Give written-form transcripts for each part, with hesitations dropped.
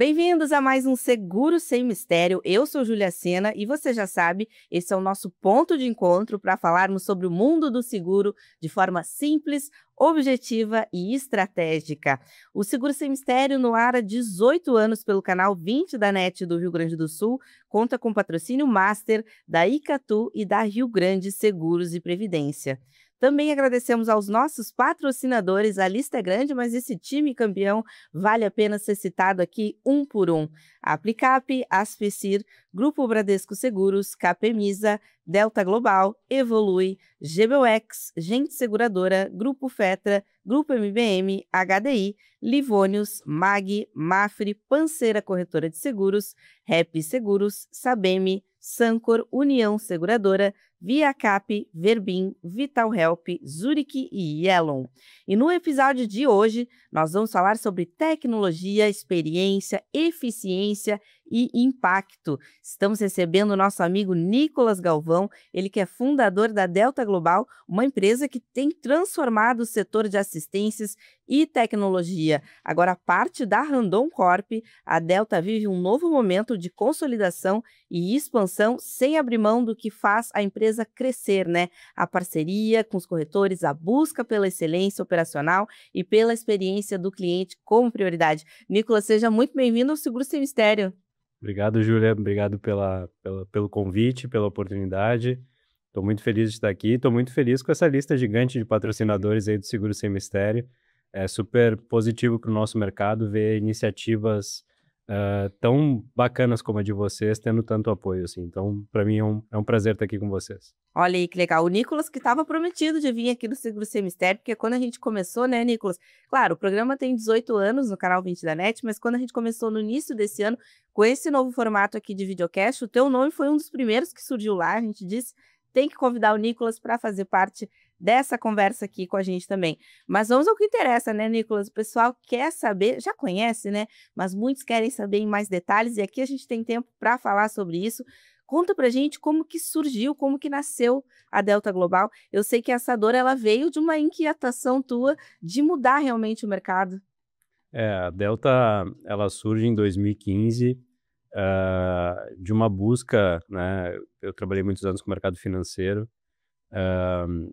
Bem-vindos a mais um Seguro Sem Mistério. Eu sou Júlia Sena e você já sabe, esse é o nosso ponto de encontro para falarmos sobre o mundo do seguro de forma simples, objetiva e estratégica. O Seguro Sem Mistério, no ar há 18 anos pelo canal 20 da NET do Rio Grande do Sul, conta com patrocínio master da Icatu e da Rio Grande Seguros e Previdência. Também agradecemos aos nossos patrocinadores. A lista é grande, mas esse time campeão vale a pena ser citado aqui um por um. A Aplicap, Aspecir, Grupo Bradesco Seguros, Capemisa, Delta Global, Evolui, GBUX, Gente Seguradora, Grupo Fetra, Grupo MBM, HDI, Livônios, MAG, Mafre, Panceira Corretora de Seguros, Rep Seguros, Sabem, Sancor, União Seguradora, ViaCap, Verbim, Vitalhelp, Zurich e Yellon. E no episódio de hoje, nós vamos falar sobre tecnologia, experiência, eficiência e impacto. Estamos recebendo o nosso amigo Nicolas Galvão, ele que é fundador da Delta Global, uma empresa que tem transformado o setor de assistências e tecnologia. Agora, parte da Randon Corp, a Delta vive um novo momento de consolidação e expansão sem abrir mão do que faz a empresa crescer, né? A parceria com os corretores, a busca pela excelência operacional e pela experiência do cliente como prioridade. Nicolas, seja muito bem-vindo ao Seguro Sem Mistério. Obrigado, Júlia. Obrigado pelo convite, pela oportunidade. Estou muito feliz de estar aqui. Estou muito feliz com essa lista gigante de patrocinadores aí do Seguro Sem Mistério. É super positivo para o nosso mercado ver iniciativas tão bacanas como a de vocês tendo tanto apoio, assim. Então, para mim é um prazer estar aqui com vocês. Olha aí que legal. O Nicolas que estava prometido de vir aqui do Seguro Sem Mistério, porque quando a gente começou, né, Nicolas? Claro, o programa tem 18 anos no canal 20 da NET, mas quando a gente começou no início desse ano, com esse novo formato aqui de videocast, o teu nome foi um dos primeiros que surgiu lá. A gente disse, tem que convidar o Nicolas para fazer parte dessa conversa aqui com a gente também. Mas vamos ao que interessa, né, Nicolas? O pessoal quer saber, já conhece, né? Mas muitos querem saber em mais detalhes e aqui a gente tem tempo para falar sobre isso. Conta pra gente como que surgiu, como que nasceu a Delta Global. Eu sei que essa dor ela veio de uma inquietação tua de mudar realmente o mercado. A Delta, ela surge em 2015 de uma busca, né? Eu trabalhei muitos anos com o mercado financeiro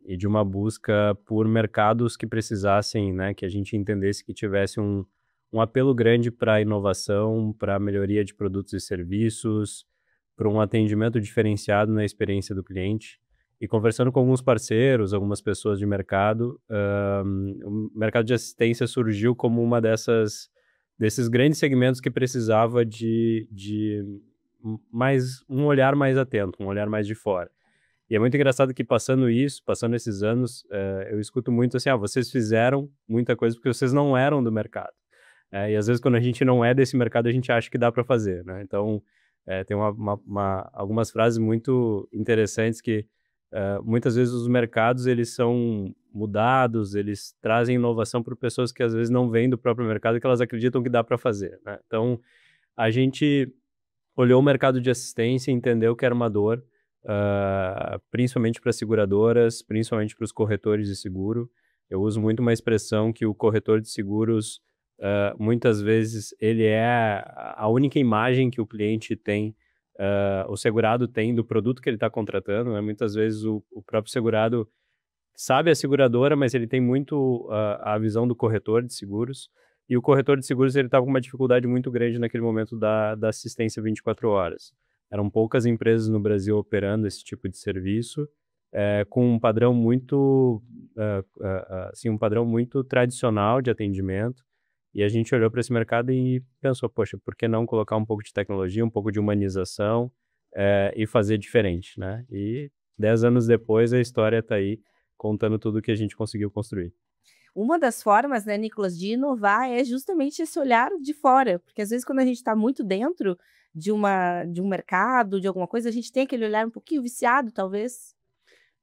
e de uma busca por mercados que precisassem, né? Que a gente entendesse que tivesse um apelo grande para a inovação, para a melhoria de produtos e serviços, para um atendimento diferenciado na experiência do cliente. E conversando com alguns parceiros, algumas pessoas de mercado, o mercado de assistência surgiu como uma desses grandes segmentos que precisava de um olhar mais atento, um olhar mais de fora. E é muito engraçado que passando esses anos, eu escuto muito assim, vocês fizeram muita coisa porque vocês não eram do mercado. E às vezes quando a gente não é desse mercado, a gente acha que dá para fazer, né? Então, tem algumas frases muito interessantes que muitas vezes os mercados eles são mudados, eles trazem inovação para pessoas que às vezes não vêm do próprio mercado, que elas acreditam que dá para fazer, né? Então, a gente olhou o mercado de assistência e entendeu que era uma dor, principalmente para seguradoras, principalmente para os corretores de seguro. Eu uso muito uma expressão que o corretor de seguros, muitas vezes, ele é a única imagem que o cliente tem, o segurado tem do produto que ele está contratando, né? Muitas vezes o próprio segurado sabe a seguradora, mas ele tem muito a visão do corretor de seguros, e o corretor de seguros ele estava com uma dificuldade muito grande naquele momento da assistência 24 horas. Eram poucas empresas no Brasil operando esse tipo de serviço, com um padrão muito, assim, um padrão muito tradicional de atendimento. E a gente olhou para esse mercado e pensou, poxa, por que não colocar um pouco de tecnologia, um pouco de humanização e fazer diferente, né? E 10 anos depois a história está aí contando tudo que a gente conseguiu construir. Uma das formas, né, Nicolas, de inovar é justamente esse olhar de fora, porque às vezes quando a gente está muito dentro de um mercado, de alguma coisa, a gente tem aquele olhar um pouquinho viciado, talvez.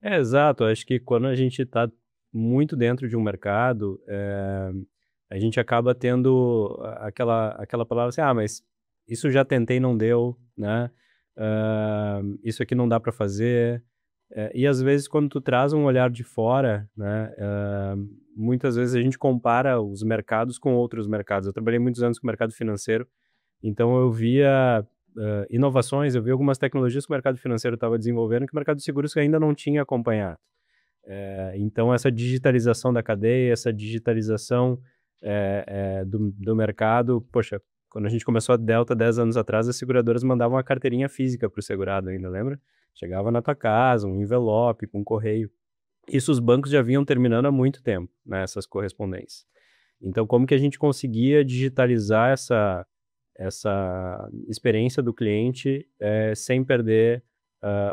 Exato. Acho que quando a gente está muito dentro de um mercado, a gente acaba tendo aquela palavra assim, mas isso já tentei e não deu, né? Isso aqui não dá para fazer. E às vezes quando tu traz um olhar de fora, né? Muitas vezes a gente compara os mercados com outros mercados. Eu trabalhei muitos anos com o mercado financeiro Então eu via inovações, eu via algumas tecnologias que o mercado financeiro estava desenvolvendo que o mercado de seguros ainda não tinha acompanhado. Então essa digitalização da cadeia, essa digitalização do mercado, poxa, quando a gente começou a Delta 10 anos atrás, as seguradoras mandavam uma carteirinha física para o segurado ainda, lembra? Chegava na tua casa, um envelope com correio. Isso os bancos já vinham terminando há muito tempo, né, essas correspondências. Então, como que a gente conseguia digitalizar essa experiência do cliente sem perder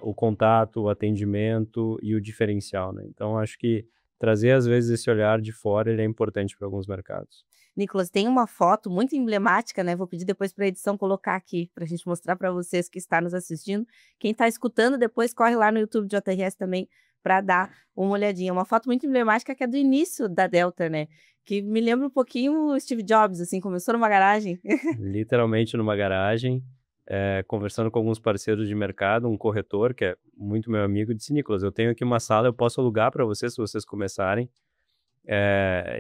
o contato, o atendimento e o diferencial, né? Então, acho que trazer, às vezes, esse olhar de fora ele é importante para alguns mercados. Nicolas, tem uma foto muito emblemática, né? Vou pedir depois para a edição colocar aqui, para a gente mostrar para vocês que está nos assistindo. Quem está escutando depois, corre lá no YouTube de JRS também para dar uma olhadinha. Uma foto muito emblemática que é do início da Delta, né? Que me lembra um pouquinho o Steve Jobs, assim, começou numa garagem. Literalmente numa garagem, conversando com alguns parceiros de mercado, um corretor, que é muito meu amigo, disse, Nicolas, eu tenho aqui uma sala, eu posso alugar para vocês, se vocês começarem.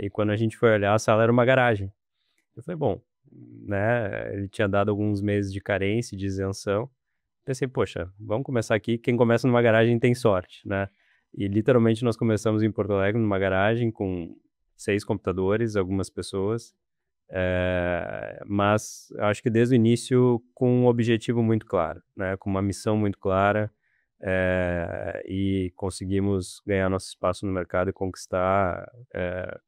E quando a gente foi olhar, a sala era uma garagem. Eu falei, bom, né, ele tinha dado alguns meses de carência, de isenção. Pensei, poxa, vamos começar aqui, quem começa numa garagem tem sorte, né? E literalmente nós começamos em Porto Alegre, numa garagem com 6 computadores, algumas pessoas, mas acho que desde o início com um objetivo muito claro, né? Com uma missão muito clara, e conseguimos ganhar nosso espaço no mercado e conquistar,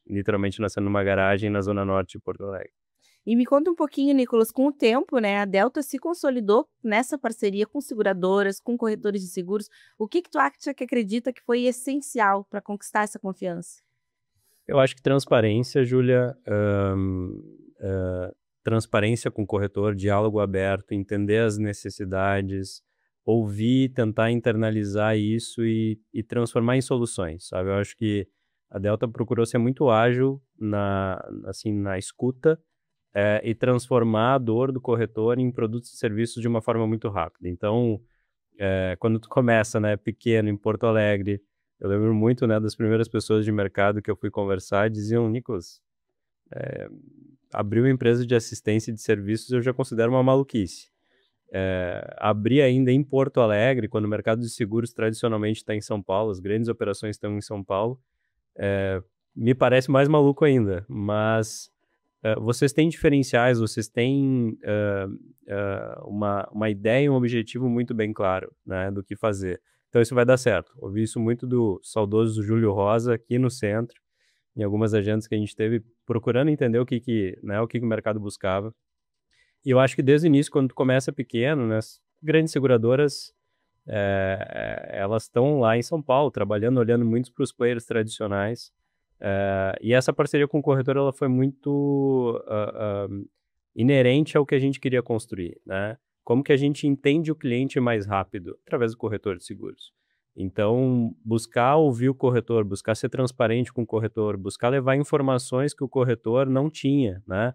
literalmente nascendo numa garagem na zona norte de Porto Alegre. E me conta um pouquinho, Nicolas, com o tempo, né, a Delta se consolidou nessa parceria com seguradoras, com corretores de seguros. O que tu acha que acredita que foi essencial para conquistar essa confiança? Eu acho que transparência, Júlia, transparência com o corretor, diálogo aberto, entender as necessidades, ouvir, tentar internalizar isso e transformar em soluções, sabe? Eu acho que a Delta procurou ser muito ágil na escuta, e transformar a dor do corretor em produtos e serviços de uma forma muito rápida. Então, quando tu começa, né, pequeno, em Porto Alegre, eu lembro muito, né, das primeiras pessoas de mercado que eu fui conversar, diziam, Nicolas, abrir uma empresa de assistência de serviços eu já considero uma maluquice. Abrir ainda em Porto Alegre, quando o mercado de seguros tradicionalmente está em São Paulo, as grandes operações estão em São Paulo, me parece mais maluco ainda, mas vocês têm diferenciais, vocês têm uma ideia e um objetivo muito bem claro, né, do que fazer. Então isso vai dar certo. Ouvi isso muito do saudoso Júlio Rosa aqui no centro, em algumas agendas que a gente teve, procurando entender o que o mercado buscava. E eu acho que desde o início, quando tu começa pequeno, né, as grandes seguradoras, elas estão lá em São Paulo, trabalhando, olhando muito para os players tradicionais. E essa parceria com o corretor ela foi muito inerente ao que a gente queria construir, né? Como que a gente entende o cliente mais rápido? Através do corretor de seguros. Então, buscar ouvir o corretor, buscar ser transparente com o corretor, buscar levar informações que o corretor não tinha, né?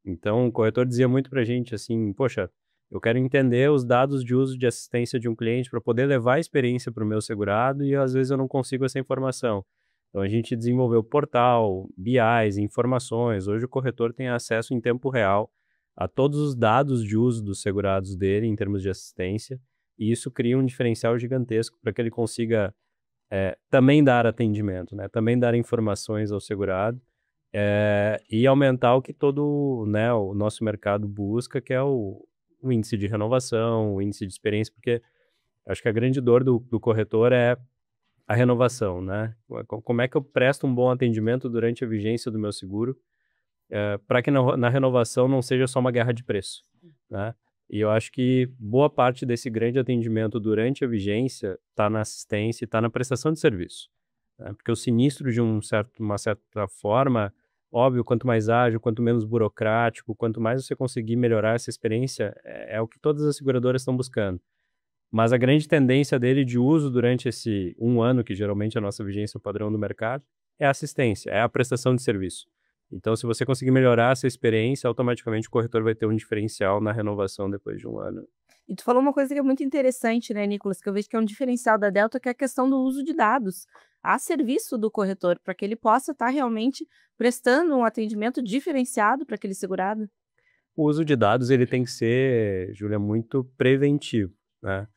Então, o corretor dizia muito pra gente assim, poxa, eu quero entender os dados de uso de assistência de um cliente para poder levar a experiência para o meu segurado e às vezes eu não consigo essa informação. Então, a gente desenvolveu portal, BIs, informações. Hoje o corretor tem acesso em tempo real a todos os dados de uso dos segurados dele em termos de assistência, e isso cria um diferencial gigantesco para que ele consiga também dar atendimento, né? Também dar informações ao segurado, e aumentar o que todo, né, o nosso mercado busca, que é o índice de renovação, o índice de experiência, porque acho que a grande dor do corretor é a renovação, né? Como é que eu presto um bom atendimento durante a vigência do meu seguro, para que na renovação não seja só uma guerra de preço, né? E eu acho que boa parte desse grande atendimento durante a vigência está na assistência e está na prestação de serviço, né? Porque o sinistro, de uma certa forma, óbvio, quanto mais ágil, quanto menos burocrático, quanto mais você conseguir melhorar essa experiência, é o que todas as seguradoras estão buscando. Mas a grande tendência dele de uso durante esse 1 ano, que geralmente é a nossa vigência padrão do mercado, é a assistência, é a prestação de serviço. Então, se você conseguir melhorar essa experiência, automaticamente o corretor vai ter um diferencial na renovação depois de 1 ano. E tu falou uma coisa que é muito interessante, né, Nicolas, que eu vejo que é um diferencial da Delta, que é a questão do uso de dados a serviço do corretor, para que ele possa estar realmente prestando um atendimento diferenciado para aquele segurado. O uso de dados ele tem que ser, Júlia, muito preventivo, né?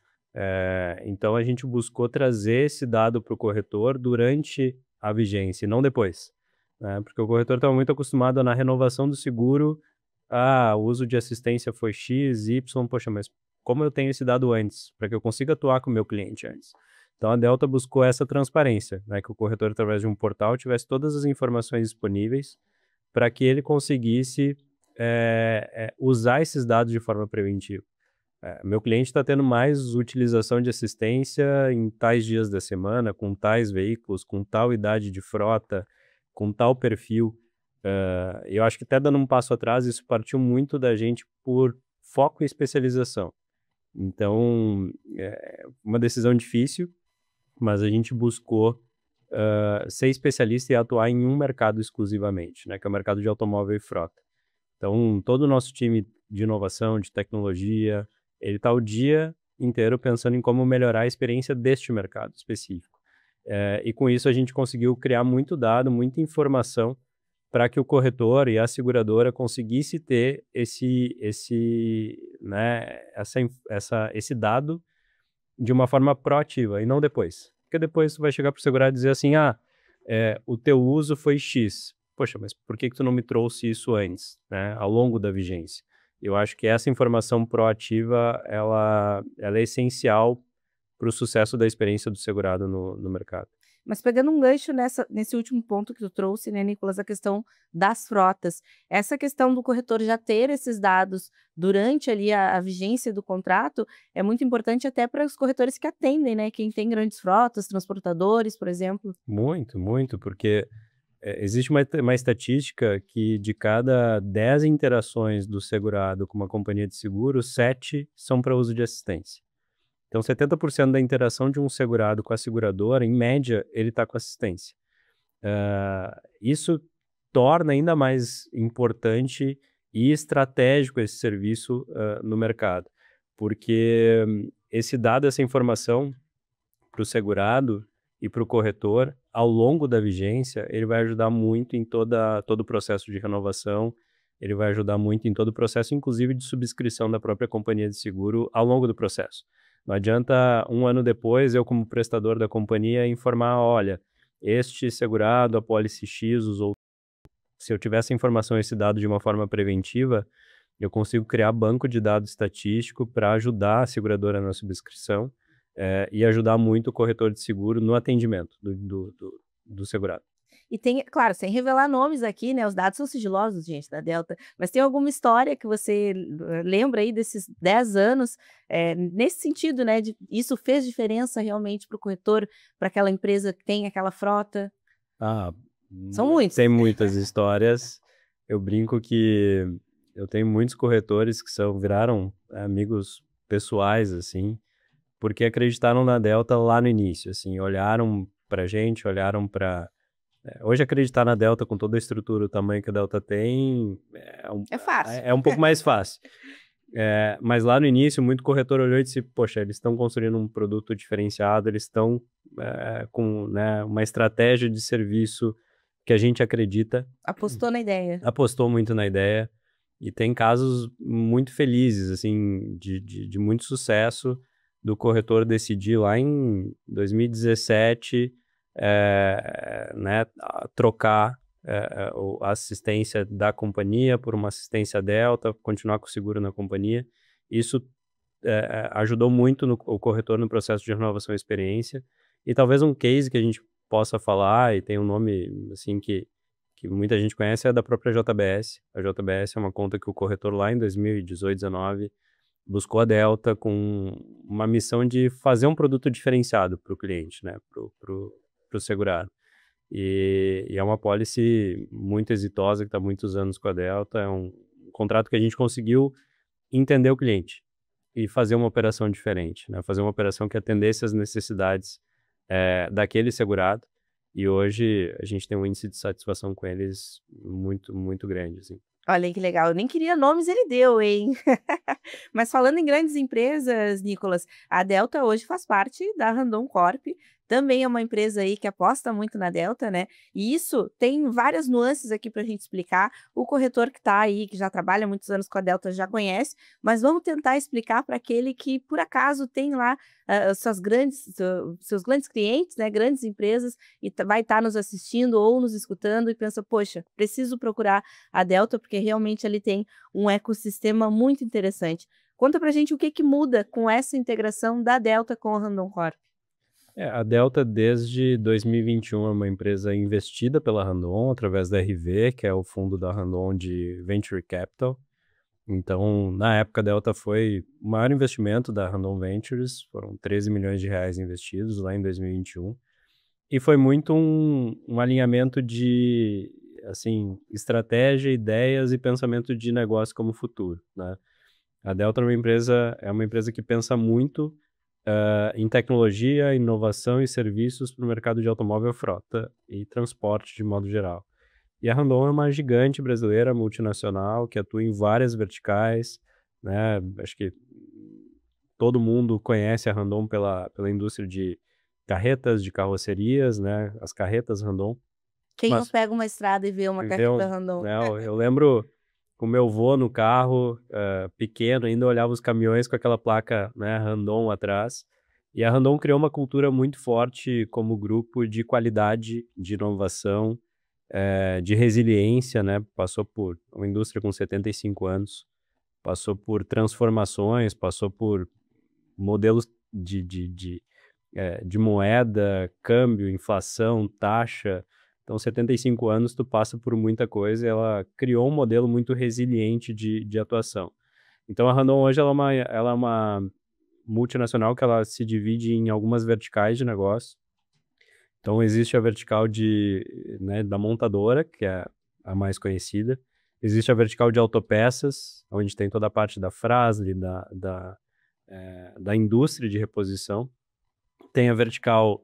Então a gente buscou trazer esse dado para o corretor durante a vigência e não depois, né? Porque o corretor estava muito acostumado na renovação do seguro, o uso de assistência foi X, Y, poxa, mas como eu tenho esse dado antes, para que eu consiga atuar com o meu cliente antes? Então a Delta buscou essa transparência, né? Que o corretor, através de um portal, tivesse todas as informações disponíveis para que ele conseguisse usar esses dados de forma preventiva. Meu cliente está tendo mais utilização de assistência em tais dias da semana, com tais veículos, com tal idade de frota, com tal perfil. Eu acho que até dando um passo atrás, isso partiu muito da gente por foco e especialização. Então, uma decisão difícil, mas a gente buscou ser especialista e atuar em um mercado exclusivamente, né, que é o mercado de automóvel e frota. Então, todo o nosso time de inovação, de tecnologia, ele está o dia inteiro pensando em como melhorar a experiência deste mercado específico. E com isso a gente conseguiu criar muito dado, muita informação para que o corretor e a seguradora conseguisse ter esse dado de uma forma proativa e não depois. Porque depois tu vai chegar para o segurado e dizer assim, o teu uso foi X. Poxa, mas por que tu não me trouxe isso antes, né, ao longo da vigência? Eu acho que essa informação proativa, ela é essencial para o sucesso da experiência do segurado no mercado. Mas pegando um gancho nesse último ponto que tu trouxe, né, Nicolas, a questão das frotas. Essa questão do corretor já ter esses dados durante ali a vigência do contrato é muito importante até para os corretores que atendem, né? Quem tem grandes frotas, transportadores, por exemplo. Muito, muito, porque existe uma estatística que de cada 10 interações do segurado com uma companhia de seguro, 7 são para uso de assistência. Então, 70% da interação de um segurado com a seguradora, em média, ele está com assistência. Isso torna ainda mais importante e estratégico esse serviço no mercado, porque esse dado, essa informação para o segurado e para o corretor, ao longo da vigência, ele vai ajudar muito em todo o processo de renovação, ele vai ajudar muito em todo o processo, inclusive de subscrição da própria companhia de seguro ao longo do processo. Não adianta um ano depois eu, como prestador da companhia, informar, olha, este segurado, a pólice X, usou. Se eu tivesse informação, esse dado de uma forma preventiva, eu consigo criar banco de dados estatístico para ajudar a seguradora na subscrição e ajudar muito o corretor de seguro no atendimento do segurado. E tem, claro, sem revelar nomes aqui, né? Os dados são sigilosos, gente, da Delta. Mas tem alguma história que você lembra aí desses 10 anos, nesse sentido, né? Isso fez diferença realmente para o corretor, para aquela empresa que tem aquela frota? São muitos. Tem muitas histórias. Eu brinco que eu tenho muitos corretores que viraram amigos pessoais, assim, porque acreditaram na Delta lá no início, assim, olharam pra gente, olharam para... Hoje acreditar na Delta com toda a estrutura, o tamanho que a Delta tem, É fácil. É um pouco mais fácil. Mas lá no início, muito corretor olhou e disse, poxa, eles estão construindo um produto diferenciado, eles estão com, né, uma estratégia de serviço que a gente acredita. Apostou na ideia. Apostou muito na ideia. E tem casos muito felizes, assim, de muito sucesso do corretor decidir lá em 2017... trocar a assistência da companhia por uma assistência Delta, continuar com o seguro na companhia. Isso ajudou muito o corretor no processo de renovação e experiência. E talvez um case que a gente possa falar, e tem um nome assim que muita gente conhece, é da própria JBS. A JBS é uma conta que o corretor lá em 2018, 2019 buscou a Delta com uma missão de fazer um produto diferenciado para o cliente, né, para o segurado. E é uma policy muito exitosa, que está há muitos anos com a Delta. É um contrato que a gente conseguiu entender o cliente e fazer uma operação diferente, né? Fazer uma operação que atendesse às necessidades daquele segurado. E hoje a gente tem um índice de satisfação com eles muito, muito grande, assim. Olha que legal, eu nem queria nomes, ele deu, hein? Mas falando em grandes empresas, Nicolas, a Delta hoje faz parte da Randon Corp, também é uma empresa aí que aposta muito na Delta, né? E isso tem várias nuances aqui para a gente explicar. O corretor que está aí, que já trabalha há muitos anos com a Delta, já conhece, mas vamos tentar explicar para aquele que, por acaso, tem lá seus grandes clientes, né? Grandes empresas, e vai estar nos assistindo ou nos escutando e pensa, poxa, preciso procurar a Delta, porque realmente ali tem um ecossistema muito interessante. Conta pra gente o que muda com essa integração da Delta com a Randon Corp. A Delta, desde 2021, é uma empresa investida pela Randon, através da RV, que é o fundo da Randon de Venture Capital. Então, na época, a Delta foi o maior investimento da Randon Ventures, foram 13 milhões de reais investidos lá em 2021. E foi muito um alinhamento de, assim, estratégia, ideias e pensamento de negócio como futuro, né? A Delta é uma empresa que pensa muito em tecnologia, inovação e serviços para o mercado de automóvel, frota e transporte de modo geral. E a Randon é uma gigante brasileira, multinacional, que atua em várias verticais, né? Acho que todo mundo conhece a Randon pela indústria de carretas, de carrocerias, né? As carretas Randon. Quem não Mas pega uma estrada e vê uma carreta então, Randon? né, eu lembro com o meu vô no carro, pequeno, ainda olhava os caminhões com aquela placa, né, Randon atrás. E a Randon criou uma cultura muito forte como grupo de qualidade, de inovação, de resiliência, né? Passou por uma indústria com 75 anos, passou por transformações, passou por modelos de moeda, câmbio, inflação, taxa. Então, 75 anos, tu passa por muita coisa e ela criou um modelo muito resiliente de atuação. Então, a Randon hoje ela é uma multinacional que ela se divide em algumas verticais de negócio. Então, existe a vertical né, da montadora, que é a mais conhecida. Existe a vertical de autopeças, onde tem toda a parte da Fras-le, da indústria de reposição. Tem a vertical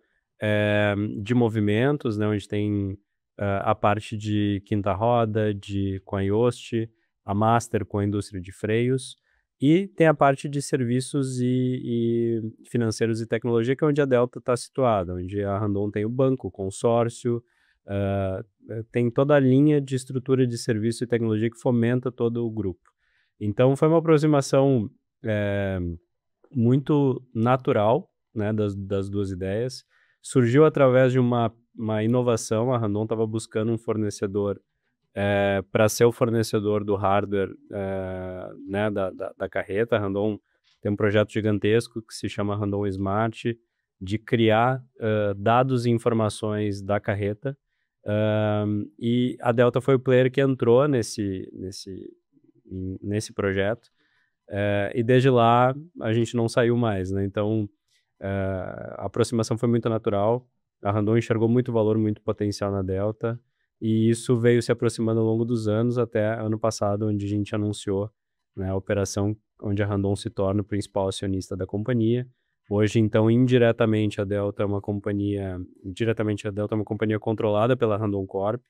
de movimentos, né, onde tem a parte de quinta roda, com a Yost, a Master com a indústria de freios, e tem a parte de serviços e financeiros e tecnologia, que é onde a Delta está situada, onde a Randon tem o banco, o consórcio, tem toda a linha de estrutura de serviço e tecnologia que fomenta todo o grupo. Então, foi uma aproximação muito natural, né, das duas ideias. Surgiu através de uma inovação. A Randon estava buscando um fornecedor para ser o fornecedor do hardware, né, da carreta. A Randon tem um projeto gigantesco que se chama Randon Smart, de criar dados e informações da carreta. E a Delta foi o player que entrou nesse projeto. E desde lá a gente não saiu mais, né? Então a aproximação foi muito natural. A Randon enxergou muito valor, muito potencial na Delta, e isso veio se aproximando ao longo dos anos, até ano passado, onde a gente anunciou, né, a operação onde a Randon se torna o principal acionista da companhia. Hoje, então, indiretamente a Delta é uma companhia controlada pela Randon Corp,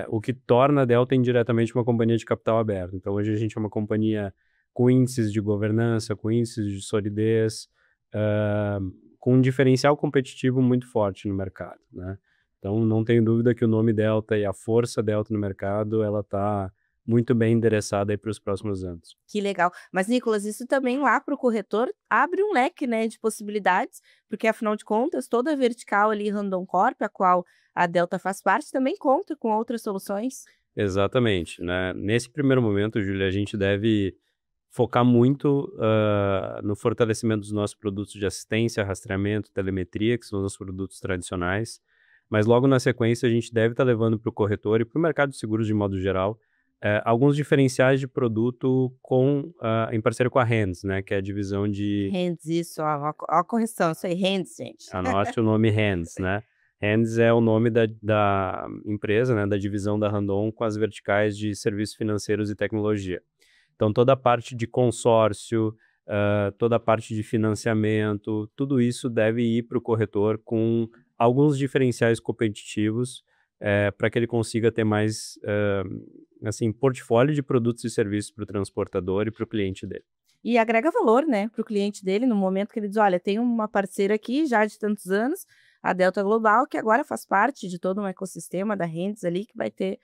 o que torna a Delta indiretamente uma companhia de capital aberto. Então, hoje a gente é uma companhia com índices de governança, com índices de solidez, com um diferencial competitivo muito forte no mercado, né? Então, não tenho dúvida que o nome Delta e a força Delta no mercado, ela está muito bem endereçada aí para os próximos anos. Que legal. Mas, Nicolas, isso também lá para o corretor abre um leque, né, de possibilidades, porque afinal de contas, toda a vertical ali Randon Corp, a qual a Delta faz parte, também conta com outras soluções. Exatamente, né? Nesse primeiro momento, Júlia, a gente deve focar muito no fortalecimento dos nossos produtos de assistência, rastreamento, telemetria, que são os produtos tradicionais. Mas logo na sequência a gente deve estar levando para o corretor e para o mercado de seguros de modo geral alguns diferenciais de produto em parceria com a Hands, né, que é a divisão de... Hands, isso, ó, a correção, isso aí, Hands, gente. Anote o nome Hands, né? Hands é o nome da empresa, né, da divisão da Randon com as verticais de serviços financeiros e tecnologia. Então, toda a parte de consórcio, toda a parte de financiamento, tudo isso deve ir para o corretor com alguns diferenciais competitivos para que ele consiga ter mais assim, portfólio de produtos e serviços para o transportador e para o cliente dele. e agrega valor, né, para o cliente dele no momento que ele diz: olha, tem uma parceira aqui já de tantos anos, a Delta Global, que agora faz parte de todo um ecossistema da Rendes ali, que vai ter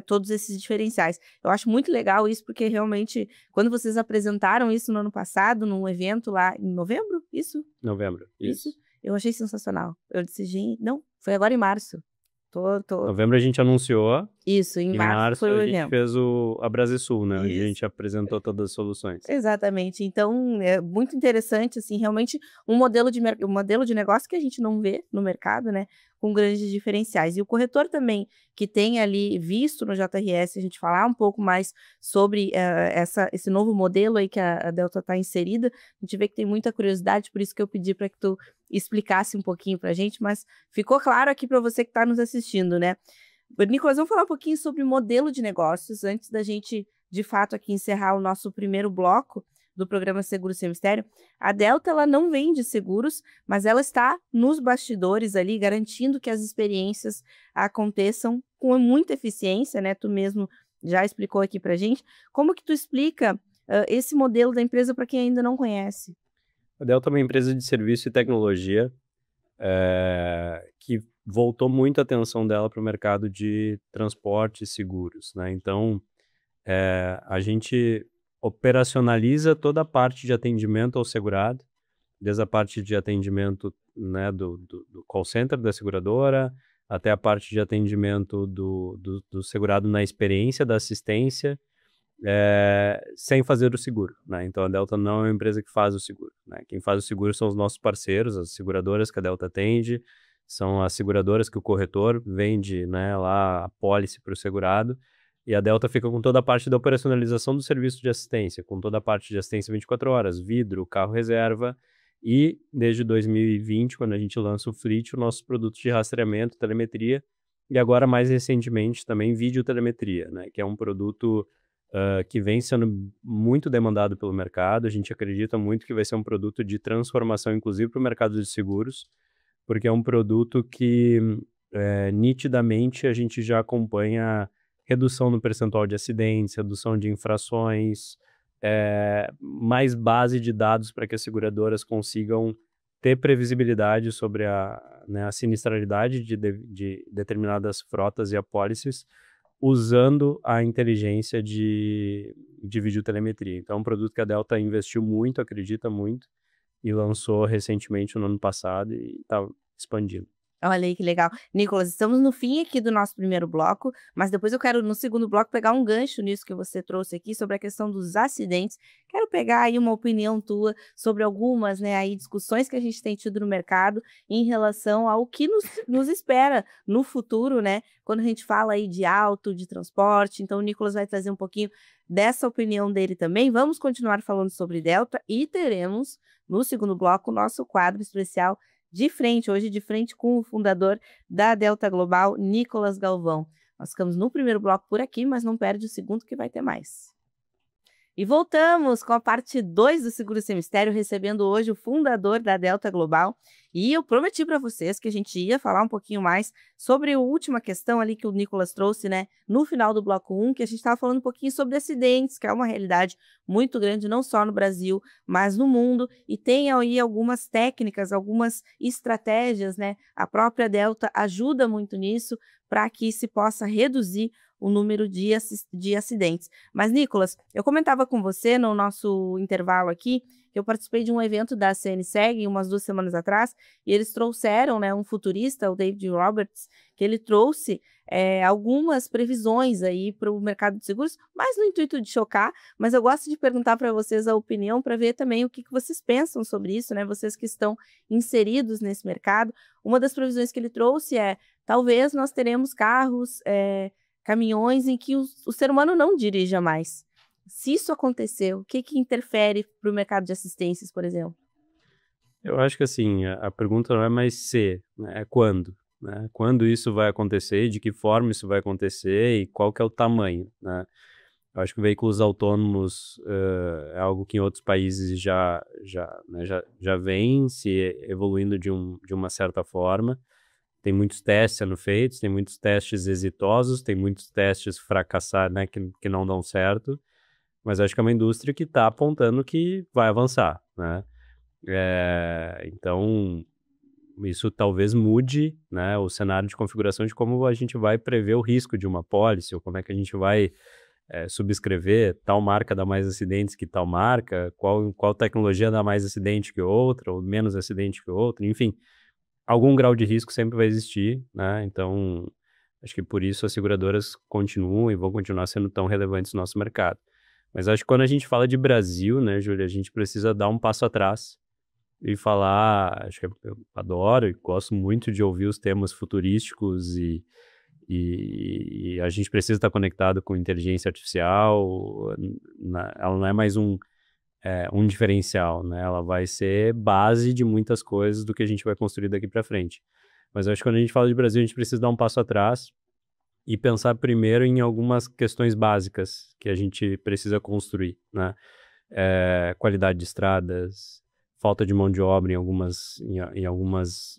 todos esses diferenciais. Eu acho muito legal isso, porque realmente, quando vocês apresentaram isso no ano passado, num evento lá em novembro, isso? Novembro, isso. Eu achei sensacional. Eu disse, gente, não, foi agora em março. Novembro a gente anunciou. Isso, em Em março foi o a gente evento. fez a Brasil, né? Onde a Isso. gente apresentou todas as soluções. Exatamente. Então, é muito interessante, assim, realmente um modelo de negócio que a gente não vê no mercado, né, com grandes diferenciais. E o corretor também, que tem ali visto no JRS, a gente falar um pouco mais sobre esse novo modelo aí que a Delta está inserida, a gente vê que tem muita curiosidade, por isso que eu pedi para que tu explicasse um pouquinho para a gente, mas ficou claro aqui para você que está nos assistindo, né? Nicolas, vamos falar um pouquinho sobre modelo de negócios, antes da gente, de fato, aqui encerrar o nosso primeiro bloco do programa Seguro Sem Mistério. A Delta, ela não vende seguros, mas ela está nos bastidores ali, garantindo que as experiências aconteçam com muita eficiência, né? Tu mesmo já explicou aqui pra gente. Como que tu explica esse modelo da empresa para quem ainda não conhece? A Delta é uma empresa de serviço e tecnologia que voltou muito a atenção dela para o mercado de transporte e seguros, né? Então, a gente operacionaliza toda a parte de atendimento ao segurado, desde a parte de atendimento, né, do call center da seguradora, até a parte de atendimento do segurado na experiência da assistência, sem fazer o seguro, né? Então a Delta não é uma empresa que faz o seguro, né? Quem faz o seguro são os nossos parceiros, as seguradoras que a Delta atende, são as seguradoras que o corretor vende, né, lá a pólice para o segurado, e a Delta fica com toda a parte da operacionalização do serviço de assistência, com toda a parte de assistência 24 horas, vidro, carro reserva, e desde 2020, quando a gente lança o Fleet, o nosso produto de rastreamento, telemetria, e agora mais recentemente também videotelemetria, né, que é um produto que vem sendo muito demandado pelo mercado. A gente acredita muito que vai ser um produto de transformação, inclusive para o mercado de seguros, porque é um produto que nitidamente a gente já acompanha redução no percentual de acidentes, redução de infrações, mais base de dados para que as seguradoras consigam ter previsibilidade sobre a sinistralidade de determinadas frotas e apólices, usando a inteligência de videotelemetria. Então, é um produto que a Delta investiu muito, acredita muito, e lançou recentemente no ano passado e está expandindo. Olha aí que legal. Nicolas, estamos no fim aqui do nosso primeiro bloco, mas depois eu quero, no segundo bloco, pegar um gancho nisso que você trouxe aqui sobre a questão dos acidentes. Quero pegar aí uma opinião tua sobre algumas, né, aí discussões que a gente tem tido no mercado em relação ao que nos espera no futuro, né, quando a gente fala aí de auto, de transporte. Então o Nicolas vai trazer um pouquinho dessa opinião dele também. Vamos continuar falando sobre Delta e teremos, no segundo bloco, o nosso quadro especial hoje de frente com o fundador da Delta Global, Nicolas Galvão. Nós ficamos no primeiro bloco por aqui, mas não perde o segundo que vai ter mais. E voltamos com a parte 2 do Seguro Sem Mistério, recebendo hoje o fundador da Delta Global. E eu prometi para vocês que a gente ia falar um pouquinho mais sobre a última questão ali que o Nicolas trouxe, né, no final do bloco 1, que a gente estava falando um pouquinho sobre acidentes, que é uma realidade muito grande, não só no Brasil, mas no mundo. E tem aí algumas técnicas, algumas estratégias, né? A própria Delta ajuda muito nisso para que se possa reduzir o número de acidentes. Mas, Nicolas, eu comentava com você no nosso intervalo aqui que eu participei de um evento da CNSEG umas 2 semanas atrás, e eles trouxeram, né, um futurista, o David Roberts, que ele trouxe algumas previsões aí para o mercado de seguros, mais no intuito de chocar, mas eu gosto de perguntar para vocês a opinião para ver também o que vocês pensam sobre isso, né? Vocês que estão inseridos nesse mercado. Uma das previsões que ele trouxe talvez nós teremos carros, caminhões em que o ser humano não dirija mais. Se isso acontecer, o que interfere para o mercado de assistências, por exemplo? Eu acho que assim, a pergunta não é mais se, né? É quando, né? Quando isso vai acontecer, de que forma isso vai acontecer e qual que é o tamanho, né? Eu acho que veículos autônomos é algo que em outros países já vem se evoluindo de uma certa forma. Tem muitos testes sendo feitos, tem muitos testes exitosos, tem muitos testes fracassados, né, que não dão certo. mas acho que é uma indústria que está apontando que vai avançar, né? Então, isso talvez mude, né, o cenário de configuração de como a gente vai prever o risco de uma pólice, ou como é que a gente vai subscrever tal marca dá mais acidentes que tal marca, qual tecnologia dá mais acidente que outra, ou menos acidente que outra, enfim, algum grau de risco sempre vai existir, né? Então, acho que por isso as seguradoras continuam e vão continuar sendo tão relevantes no nosso mercado. Mas acho que quando a gente fala de Brasil, né, Júlia, a gente precisa dar um passo atrás e falar, acho que eu adoro e gosto muito de ouvir os temas futurísticos e a gente precisa estar conectado com inteligência artificial, ela não é mais um diferencial, né? Ela vai ser base de muitas coisas do que a gente vai construir daqui para frente. Mas eu acho que quando a gente fala de Brasil, a gente precisa dar um passo atrás e pensar primeiro em algumas questões básicas que a gente precisa construir, né? Qualidade de estradas, falta de mão de obra em alguns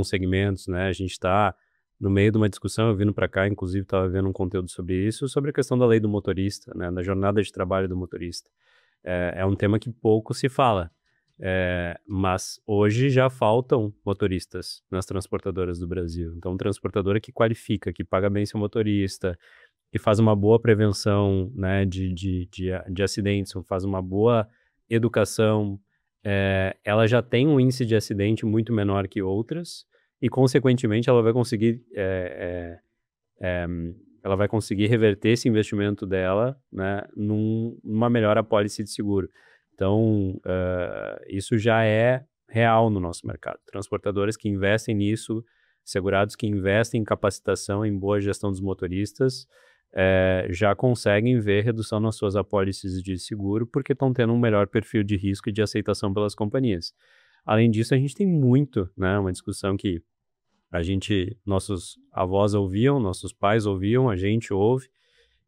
segmentos, né? A gente está no meio de uma discussão, eu vindo para cá, inclusive estava vendo um conteúdo sobre isso, sobre a questão da lei do motorista, né? Da jornada de trabalho do motorista. É um tema que pouco se fala, mas hoje já faltam motoristas nas transportadoras do Brasil. Então, transportadora que qualifica, que paga bem seu motorista, que faz uma boa prevenção, né, de acidentes, faz uma boa educação, ela já tem um índice de acidente muito menor que outras e, consequentemente, ela vai conseguir reverter esse investimento dela, né, numa melhor apólice de seguro. Então, isso já é real no nosso mercado. Transportadoras que investem nisso, segurados que investem em capacitação, em boa gestão dos motoristas, já conseguem ver redução nas suas apólices de seguro porque estão tendo um melhor perfil de risco e de aceitação pelas companhias. Além disso, a gente tem muito, né, uma discussão que nossos avós ouviam, nossos pais ouviam, a gente ouve,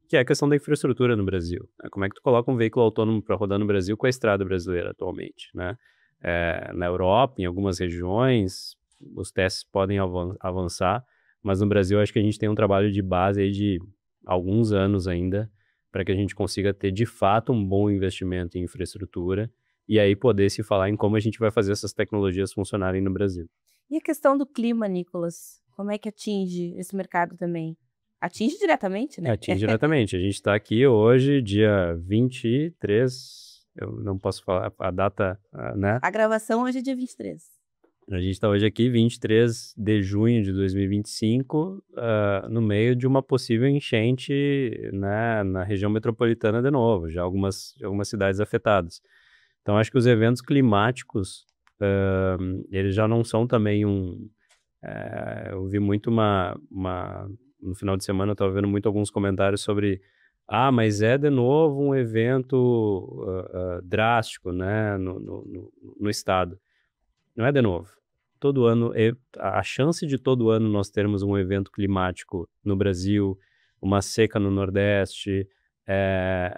que é a questão da infraestrutura no Brasil, né? Como é que tu coloca um veículo autônomo para rodar no Brasil com a estrada brasileira atualmente, né? Na Europa, em algumas regiões, os testes podem avançar, mas no Brasil acho que a gente tem um trabalho de base aí de alguns anos ainda para que a gente consiga ter de fato um bom investimento em infraestrutura e aí poder se falar em como a gente vai fazer essas tecnologias funcionarem no Brasil. E a questão do clima, Nicolas? Como é que atinge esse mercado também? Atinge diretamente, né? Atinge diretamente. A gente está aqui hoje, dia 23, eu não posso falar a data, né? A gravação hoje é dia 23. A gente está hoje aqui, 23 de junho de 2025, no meio de uma possível enchente, né, na região metropolitana de novo, já algumas cidades afetadas. Então, acho que os eventos climáticos, eles já não são também eu vi muito no final de semana eu estava vendo muito alguns comentários sobre mas é de novo um evento drástico, né, no estado. Não é de novo. Todo ano, a chance de todo ano nós termos um evento climático no Brasil, uma seca no Nordeste,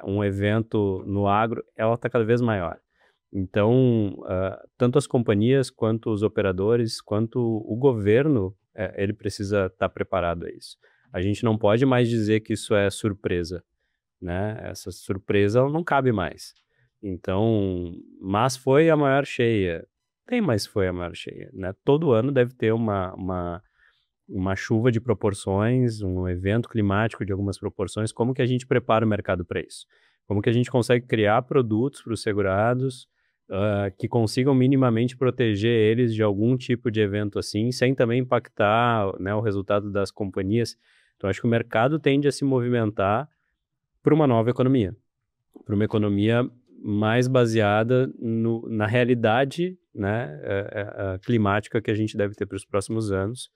um evento no agro, ela está cada vez maior. Então, tanto as companhias, quanto os operadores, quanto o governo, ele precisa estar preparado a isso. A gente não pode mais dizer que isso é surpresa, né? Essa surpresa ela não cabe mais. Então, mas foi a maior cheia. Mas foi a maior cheia, né? Todo ano deve ter uma chuva de proporções, um evento climático de algumas proporções. Como que a gente prepara o mercado para isso? Como que a gente consegue criar produtos para os segurados que consigam minimamente proteger eles de algum tipo de evento assim, sem também impactar, né, o resultado das companhias? Então, acho que o mercado tende a se movimentar para uma nova economia, para uma economia mais baseada na realidade, né, climática que a gente deve ter para os próximos anos,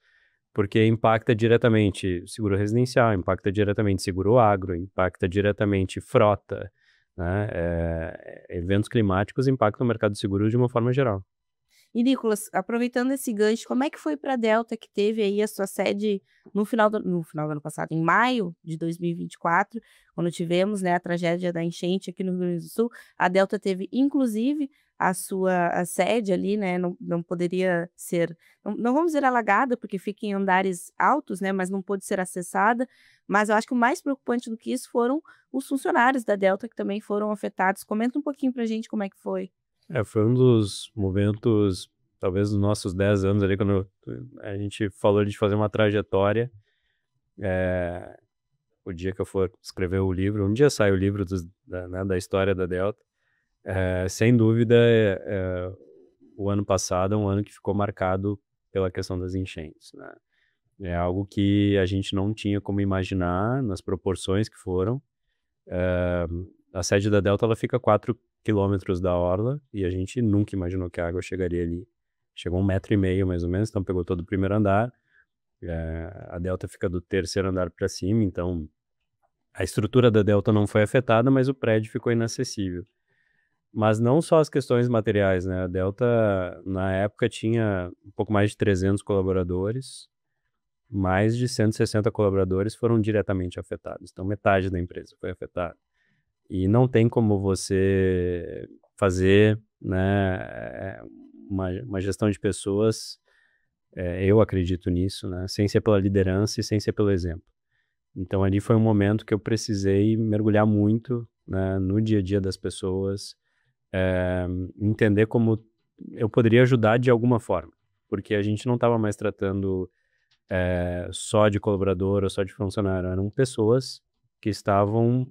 porque impacta diretamente seguro residencial, impacta diretamente seguro agro, impacta diretamente frota, né, eventos climáticos impactam o mercado de seguros de uma forma geral. E, Nicolas, aproveitando esse gancho, como é que foi para a Delta, que teve aí a sua sede no final do ano passado, em maio de 2024, quando tivemos, né, a tragédia da enchente aqui no Rio Grande do Sul. A Delta teve, inclusive, a sede ali, né, não poderia ser, não vamos dizer alagada, porque fica em andares altos, né, mas não pôde ser acessada. Mas eu acho que o mais preocupante do que isso foram os funcionários da Delta, que também foram afetados. Comenta um pouquinho pra gente como é que foi. Foi um dos momentos, talvez, dos nossos 10 anos ali, quando a gente falou de fazer uma trajetória. O dia que eu for escrever o livro, um dia sai o livro da história da Delta. Sem dúvida, o ano passado é um ano que ficou marcado pela questão das enchentes, né? É algo que a gente não tinha como imaginar nas proporções que foram. A sede da Delta, ela fica a 4 quilômetros da orla e a gente nunca imaginou que a água chegaria ali. Chegou 1,5 m mais ou menos, então pegou todo o primeiro andar. A Delta fica do terceiro andar para cima, então a estrutura da Delta não foi afetada, mas o prédio ficou inacessível. Mas não só as questões materiais, né? A Delta, na época, tinha um pouco mais de 300 colaboradores, mais de 160 colaboradores foram diretamente afetados. Então, metade da empresa foi afetada. E não tem como você fazer, né, uma gestão de pessoas, eu acredito nisso, né, sem ser pela liderança e sem ser pelo exemplo. Então, ali foi um momento que eu precisei mergulhar muito, né, no dia a dia das pessoas, entender como eu poderia ajudar de alguma forma, porque a gente não estava mais tratando só de colaborador ou só de funcionário, eram pessoas que estavam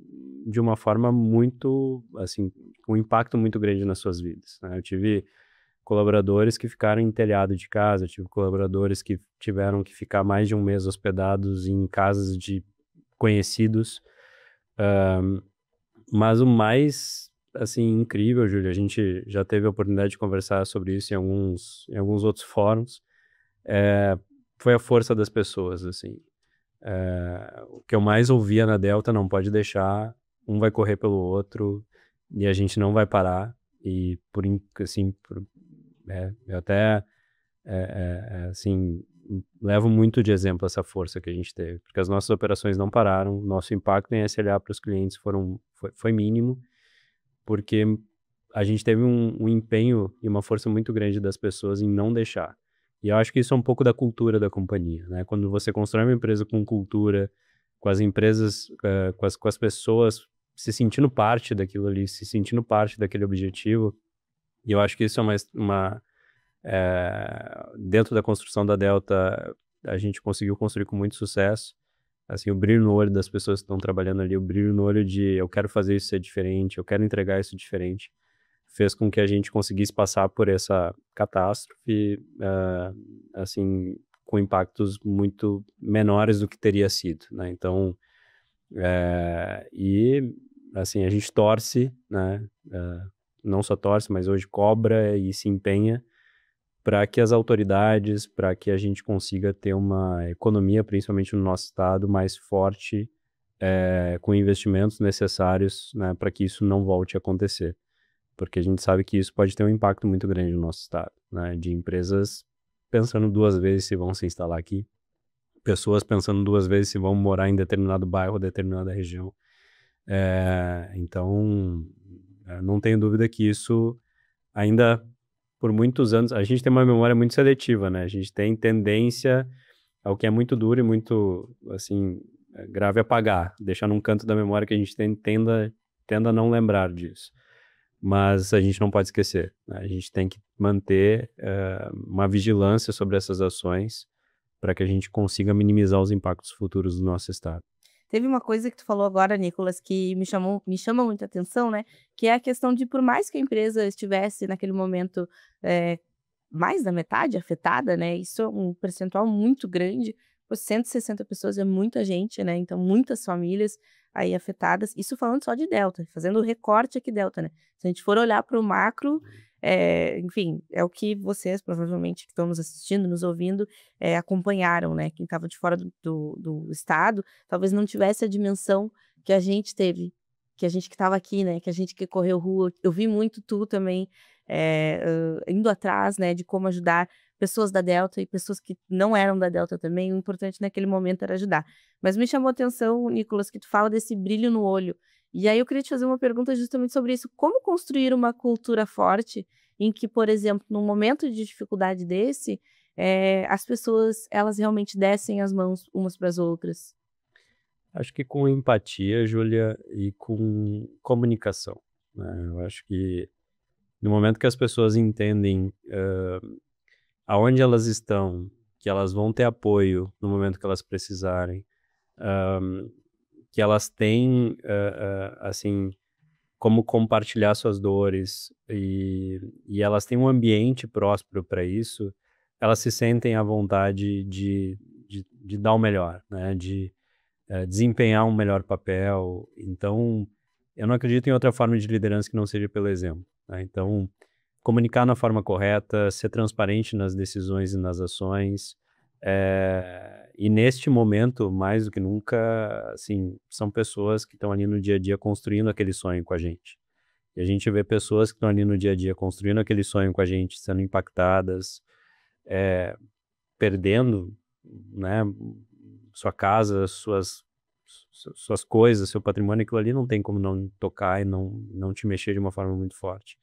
de uma forma muito, assim, com um impacto muito grande nas suas vidas, né? Eu tive colaboradores que ficaram em telhado de casa, eu tive colaboradores que tiveram que ficar mais de um mês hospedados em casas de conhecidos, mas o mais, assim, incrível, Júlio, a gente já teve a oportunidade de conversar sobre isso em alguns outros fóruns, foi a força das pessoas, assim. O que eu mais ouvia na Delta: não pode deixar, um vai correr pelo outro e a gente não vai parar. E eu até assim, levo muito de exemplo essa força que a gente teve, porque as nossas operações não pararam, nosso impacto em SLA para os clientes foi mínimo, porque a gente teve um empenho e uma força muito grande das pessoas em não deixar. E eu acho que isso é um pouco da cultura da companhia, né? Quando você constrói uma empresa com cultura, com as empresas, com as pessoas se sentindo parte daquilo ali, se sentindo parte daquele objetivo, e eu acho que isso dentro da construção da Delta, a gente conseguiu construir com muito sucesso. Assim, o brilho no olho das pessoas que estão trabalhando ali, o brilho no olho de eu quero fazer isso ser diferente, eu quero entregar isso diferente, fez com que a gente conseguisse passar por essa catástrofe, assim, com impactos muito menores do que teria sido, né? Então, e assim, a gente torce, né? Não só torce, mas hoje cobra e se empenha para que as autoridades, para que a gente consiga ter uma economia, principalmente no nosso estado, mais forte, com investimentos necessários, né, para que isso não volte a acontecer. Porque a gente sabe que isso pode ter um impacto muito grande no nosso estado, né, de empresas pensando duas vezes se vão se instalar aqui, pessoas pensando duas vezes se vão morar em determinado bairro, determinada região. Então, não tenho dúvida que isso ainda, por muitos anos, a gente tem uma memória muito seletiva, né? A gente tem tendência ao que é muito duro e muito, assim, grave apagar, deixar num canto da memória que a gente tenda a não lembrar disso. Mas a gente não pode esquecer, né? A gente tem que manter uma vigilância sobre essas ações para que a gente consiga minimizar os impactos futuros do nosso estado. Teve uma coisa que tu falou agora, Nicolas, que me chama muita atenção, né, que é a questão de, por mais que a empresa estivesse naquele momento, mais da metade afetada, né, isso é um percentual muito grande, pô, 160 pessoas é muita gente, né, então muitas famílias aí afetadas, isso falando só de Delta, fazendo o recorte aqui Delta, né. Se a gente for olhar para o macro, enfim, é o que vocês provavelmente que estão nos assistindo, nos ouvindo, acompanharam, né, quem estava de fora do estado, talvez não tivesse a dimensão que a gente teve, que a gente que estava aqui, né, que a gente que correu rua, eu vi muito tu também, indo atrás, né, de como ajudar pessoas da Delta e pessoas que não eram da Delta também, o importante naquele momento era ajudar. Mas me chamou a atenção, Nicolas, que tu fala desse brilho no olho, e aí eu queria te fazer uma pergunta justamente sobre isso, como construir uma cultura forte em que, por exemplo, num momento de dificuldade desse, as pessoas, elas realmente dessem as mãos umas para as outras? Acho que com empatia, Júlia, e com comunicação, né? Eu acho que no momento que as pessoas entendem aonde elas estão, que elas vão ter apoio no momento que elas precisarem, hã, que elas têm, assim, como compartilhar suas dores e elas têm um ambiente próspero para isso, elas se sentem à vontade de dar o melhor, né, de desempenhar um melhor papel. Então, eu não acredito em outra forma de liderança que não seja pelo exemplo, né? Então, comunicar na forma correta, ser transparente nas decisões e nas ações, e neste momento, mais do que nunca, assim, são pessoas que estão ali no dia a dia construindo aquele sonho com a gente. E a gente vê pessoas que estão ali no dia a dia construindo aquele sonho com a gente, sendo impactadas, eh, perdendo, né, sua casa, suas coisas, seu patrimônio, aquilo ali não tem como não tocar e não te mexer de uma forma muito forte.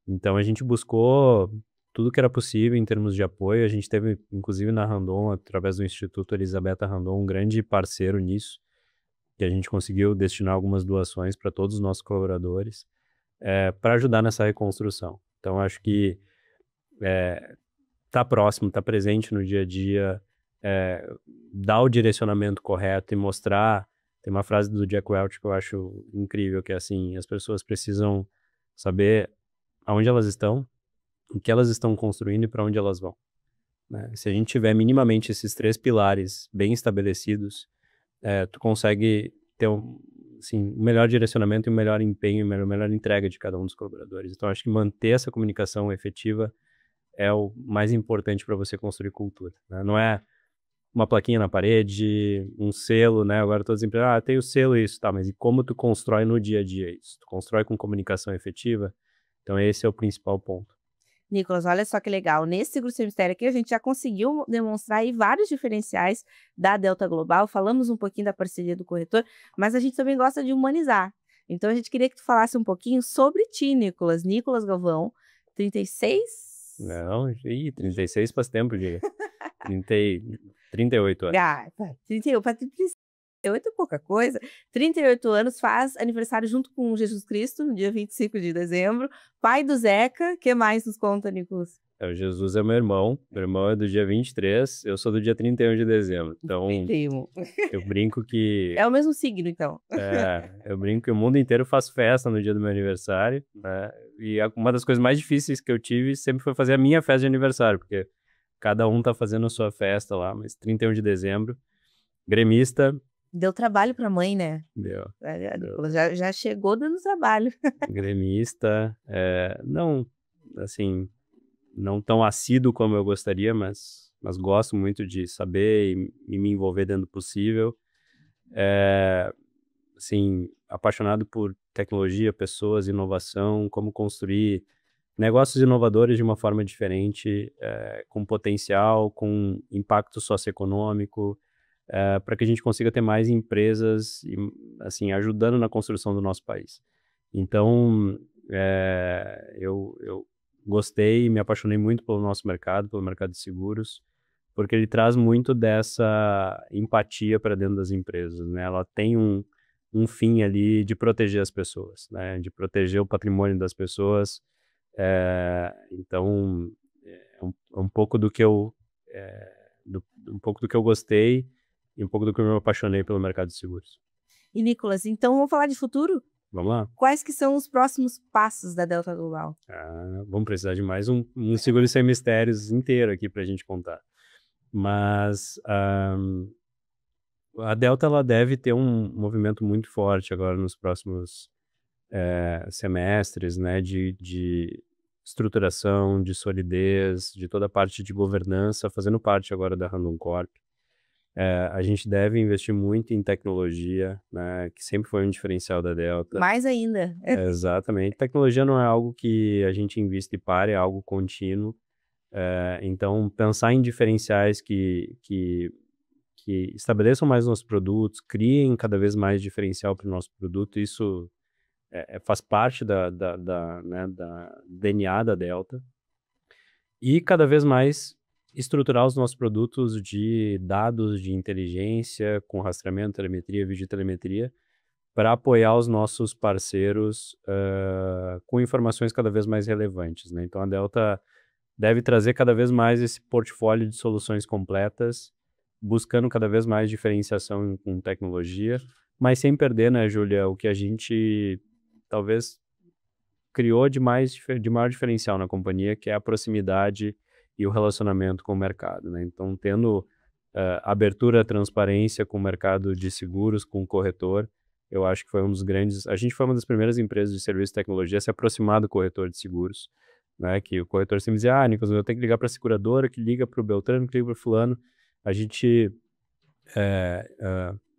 Então a gente buscou tudo que era possível em termos de apoio. A gente teve, inclusive na Randon, através do Instituto Elisabetta Randon, um grande parceiro nisso, que a gente conseguiu destinar algumas doações para todos os nossos colaboradores, para ajudar nessa reconstrução. Então acho que tá próximo, tá presente no dia a dia, dar o direcionamento correto e mostrar. Tem uma frase do Jack Welch que eu acho incrível, que é assim: as pessoas precisam saber aonde elas estão, o que elas estão construindo e para onde elas vão, né? Se a gente tiver minimamente esses 3 pilares bem estabelecidos, tu consegue ter assim, um melhor direcionamento e um melhor empenho, uma melhor entrega de cada um dos colaboradores. Então acho que manter essa comunicação efetiva é o mais importante para você construir cultura, né? Não é uma plaquinha na parede, um selo, né? Agora todos dizem, tem o selo isso, tá, mas e como tu constrói no dia a dia isso? Tu constrói com comunicação efetiva? Então esse é o principal ponto. Nicolas, olha só que legal. Nesse Seguro Sem Mistério aqui, a gente já conseguiu demonstrar aí vários diferenciais da Delta Global. Falamos um pouquinho da parceria do corretor, mas a gente também gosta de humanizar. Então, a gente queria que tu falasse um pouquinho sobre ti, Nicolas. Nicolas Galvão, 36? Não, 36 faz tempo, diga. 38 anos. Ah, 31, para 38 é pouca coisa. 38 anos, faz aniversário junto com Jesus Cristo, no dia 25 de dezembro. Pai do Zeca. Que mais nos conta, Nicolas? O Jesus é meu irmão é do dia 23, eu sou do dia 31 de dezembro. Então, Primo. eu brinco que É o mesmo signo, então. eu brinco que o mundo inteiro faz festa no dia do meu aniversário, né? E uma das coisas mais difíceis que eu tive sempre foi fazer a minha festa de aniversário, porque cada um tá fazendo a sua festa lá, mas 31 de dezembro, gremista. Deu trabalho pra mãe, né? Deu. Nicolas já chegou dando trabalho. Gremista, não, assim, não tão assíduo como eu gostaria, mas gosto muito de saber e me envolver dentro do possível. Assim, apaixonado por tecnologia, pessoas, inovação, como construir negócios inovadores de uma forma diferente, com potencial, com impacto socioeconômico, para que a gente consiga ter mais empresas, assim, ajudando na construção do nosso país. Então, eu gostei e me apaixonei muito pelo nosso mercado, pelo mercado de seguros, porque ele traz muito dessa empatia para dentro das empresas, né? Ela tem um fim ali de proteger as pessoas, né? De proteger o patrimônio das pessoas. Então, um pouco do que um pouco do que eu gostei e um pouco do que eu me apaixonei pelo mercado de seguros. E, Nicolas, então vamos falar de futuro? Vamos lá? Quais que são os próximos passos da Delta Global? Vamos precisar de mais um Seguro Sem Mistérios inteiro aqui para a gente contar. Mas a Delta ela deve ter um movimento muito forte agora nos próximos semestres, né, de estruturação, de solidez, de toda a parte de governança, fazendo parte agora da Randon Corp. A gente deve investir muito em tecnologia, né, que sempre foi um diferencial da Delta. Mais ainda. Exatamente. Tecnologia não é algo que a gente investe e para, é algo contínuo. Então, pensar em diferenciais que estabeleçam mais nossos produtos, criem cada vez mais diferencial para o nosso produto, isso faz parte né, da DNA da Delta. E cada vez mais estruturar os nossos produtos de dados de inteligência, com rastreamento, telemetria, videotelemetria, para apoiar os nossos parceiros com informações cada vez mais relevantes, né? Então a Delta deve trazer cada vez mais esse portfólio de soluções completas, buscando cada vez mais diferenciação com tecnologia, mas sem perder, né, Júlia, o que a gente talvez criou de maior diferencial na companhia, que é a proximidade e o relacionamento com o mercado, né? Então, tendo abertura, transparência com o mercado de seguros, com o corretor, eu acho que foi um dos grandes... A gente foi uma das primeiras empresas de serviço de tecnologia a se aproximar do corretor de seguros, né? Que o corretor sempre dizia, Nicolas, eu tenho que ligar para a seguradora, que liga para o Beltrano, que liga para o fulano. A gente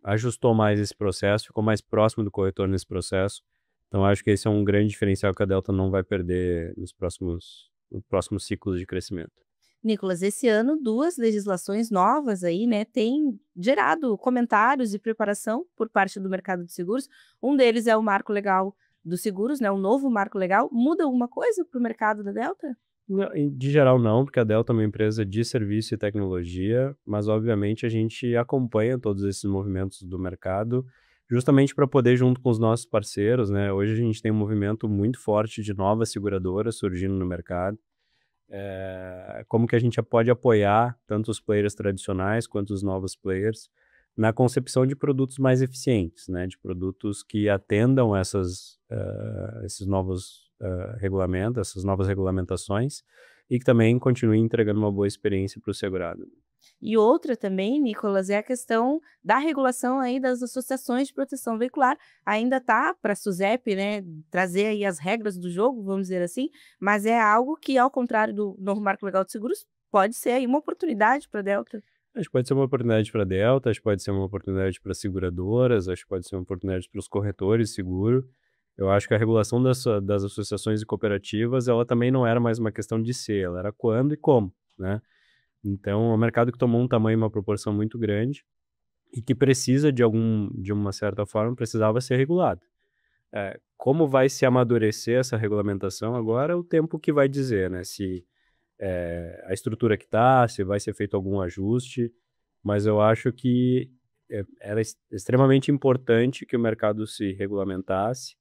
ajustou mais esse processo, ficou mais próximo do corretor nesse processo. Então, acho que esse é um grande diferencial que a Delta não vai perder nos próximos ciclos de crescimento. Nicolas, esse ano 2 legislações novas aí, né, têm gerado comentários e preparação por parte do mercado de seguros. Um deles é o Marco Legal dos Seguros, né, o novo Marco Legal. Muda alguma coisa para o mercado da Delta? De geral não, porque a Delta é uma empresa de serviço e tecnologia, mas obviamente a gente acompanha todos esses movimentos do mercado, justamente para poder, junto com os nossos parceiros, né? Hoje a gente tem um movimento muito forte de novas seguradoras surgindo no mercado. Como que a gente pode apoiar tanto os players tradicionais quanto os novos players na concepção de produtos mais eficientes, né? De produtos que atendam esses novos regulamentos, essas novas regulamentações, e que também continuem entregando uma boa experiência para o segurado. E outra também, Nicolas, é a questão da regulação aí das associações de proteção veicular. Ainda está para a SUSEP, né, trazer aí as regras do jogo, vamos dizer assim, mas é algo que, ao contrário do novo Marco Legal de Seguros, pode ser aí uma oportunidade para a Delta. Acho que pode ser uma oportunidade para a Delta, acho que pode ser uma oportunidade para as seguradoras, acho que pode ser uma oportunidade para os corretores de seguro. Eu acho que a regulação das associações e cooperativas, ela também não era mais uma questão de ser, ela era quando e como, né? Então, é um mercado que tomou um tamanho e uma proporção muito grande e que precisa, de uma certa forma, precisava ser regulado. Como vai se amadurecer essa regulamentação agora é o tempo que vai dizer, né? Se a estrutura que está, se vai ser feito algum ajuste, mas eu acho que era extremamente importante que o mercado se regulamentasse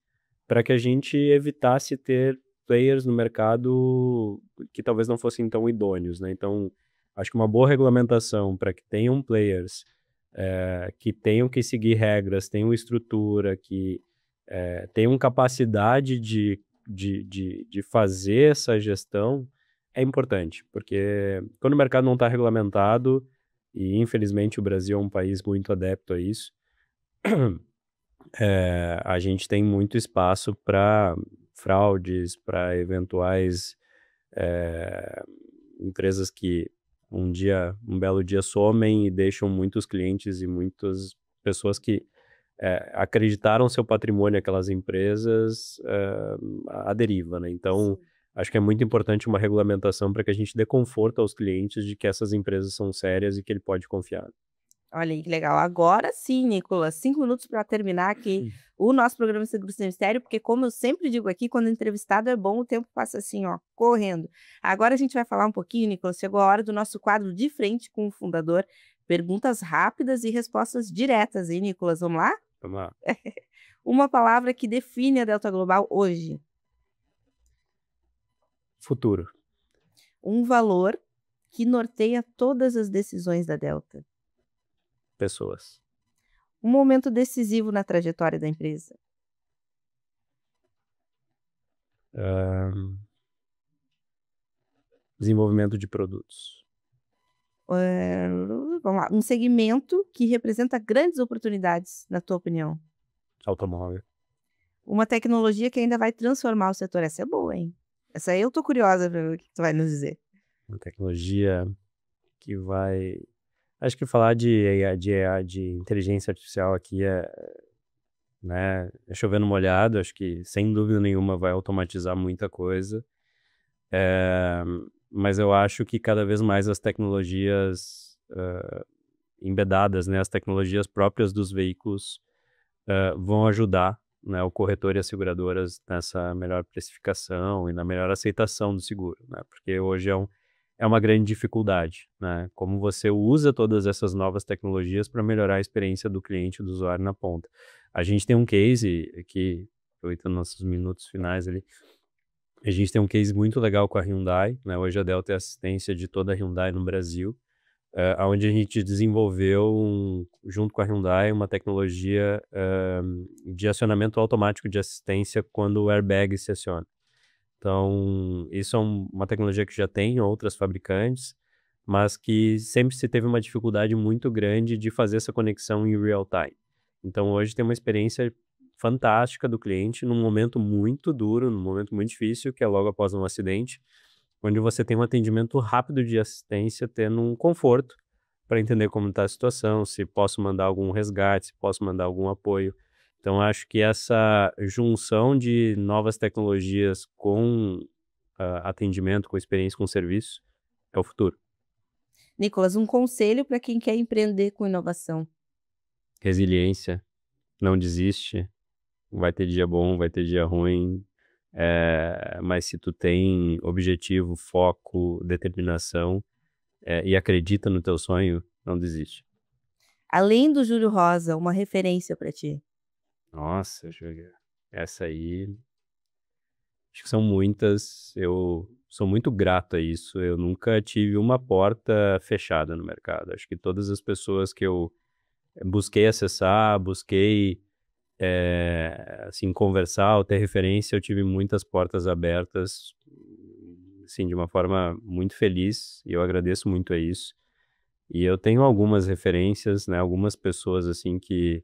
para que a gente evitasse ter players no mercado que talvez não fossem tão idôneos, né? Então, acho que uma boa regulamentação para que tenham players que tenham que seguir regras, tenham estrutura, que tenham capacidade de fazer essa gestão é importante, porque quando o mercado não está regulamentado, e infelizmente o Brasil é um país muito adepto a isso, a gente tem muito espaço para fraudes, para eventuais empresas que um belo dia somem e deixam muitos clientes e muitas pessoas que acreditaram seu patrimônio àquelas empresas à deriva, né? Então, acho que é muito importante uma regulamentação para que a gente dê conforto aos clientes de que essas empresas são sérias e que ele pode confiar. Olha aí que legal. Agora sim, Nicolas, 5 minutos para terminar aqui o nosso programa Seguro Sem Mistério, porque como eu sempre digo aqui, quando o entrevistado é bom, o tempo passa assim, ó, correndo. Agora a gente vai falar um pouquinho, Nicolas, chegou a hora do nosso quadro de frente com o fundador. Perguntas rápidas e respostas diretas, hein, Nicolas? Vamos lá? Vamos lá. Uma palavra que define a Delta Global hoje. Futuro. Um valor que norteia todas as decisões da Delta. Pessoas. Um momento decisivo na trajetória da empresa. Desenvolvimento de produtos. Vamos lá. Um segmento que representa grandes oportunidades, na tua opinião. Automóvel. Uma tecnologia que ainda vai transformar o setor. Essa é boa, hein? Essa aí eu tô curiosa para ver o que tu vai nos dizer. Uma tecnologia que vai... Acho que falar de inteligência artificial aqui né, é chover no molhado. Acho que, sem dúvida nenhuma, vai automatizar muita coisa. É, mas eu acho que cada vez mais as tecnologias embedadas, né, as tecnologias próprias dos veículos vão ajudar, né, o corretor e as seguradoras nessa melhor precificação e na melhor aceitação do seguro, né, porque hoje é uma grande dificuldade, né, como você usa todas essas novas tecnologias para melhorar a experiência do cliente e do usuário na ponta. A gente tem um case aqui, aproveitando nossos minutos finais ali, a gente tem um case muito legal com a Hyundai, né, hoje a Delta é assistência de toda a Hyundai no Brasil, onde a gente desenvolveu, junto com a Hyundai, uma tecnologia de acionamento automático de assistência quando o airbag se aciona. Então, isso é uma tecnologia que já tem em outras fabricantes, mas que sempre se teve uma dificuldade muito grande de fazer essa conexão em real time. Então, hoje tem uma experiência fantástica do cliente num momento muito duro, num momento muito difícil, que é logo após um acidente, onde você tem um atendimento rápido de assistência, tendo um conforto para entender como está a situação, se posso mandar algum resgate, se posso mandar algum apoio. Então, acho que essa junção de novas tecnologias com atendimento, com experiência, com serviço, é o futuro. Nicolas, um conselho para quem quer empreender com inovação. Resiliência, não desiste, vai ter dia bom, vai ter dia ruim, mas se tu tem objetivo, foco, determinação e acredita no teu sonho, não desiste. Além do Júlio Rosa, uma referência para ti. Nossa, Júlia, essa aí, acho que são muitas. Eu sou muito grato a isso. Eu nunca tive uma porta fechada no mercado. Acho que todas as pessoas que eu busquei acessar, busquei assim, conversar ou ter referência, eu tive muitas portas abertas, assim, de uma forma muito feliz, e eu agradeço muito a isso. E eu tenho algumas referências, né, algumas pessoas, assim, que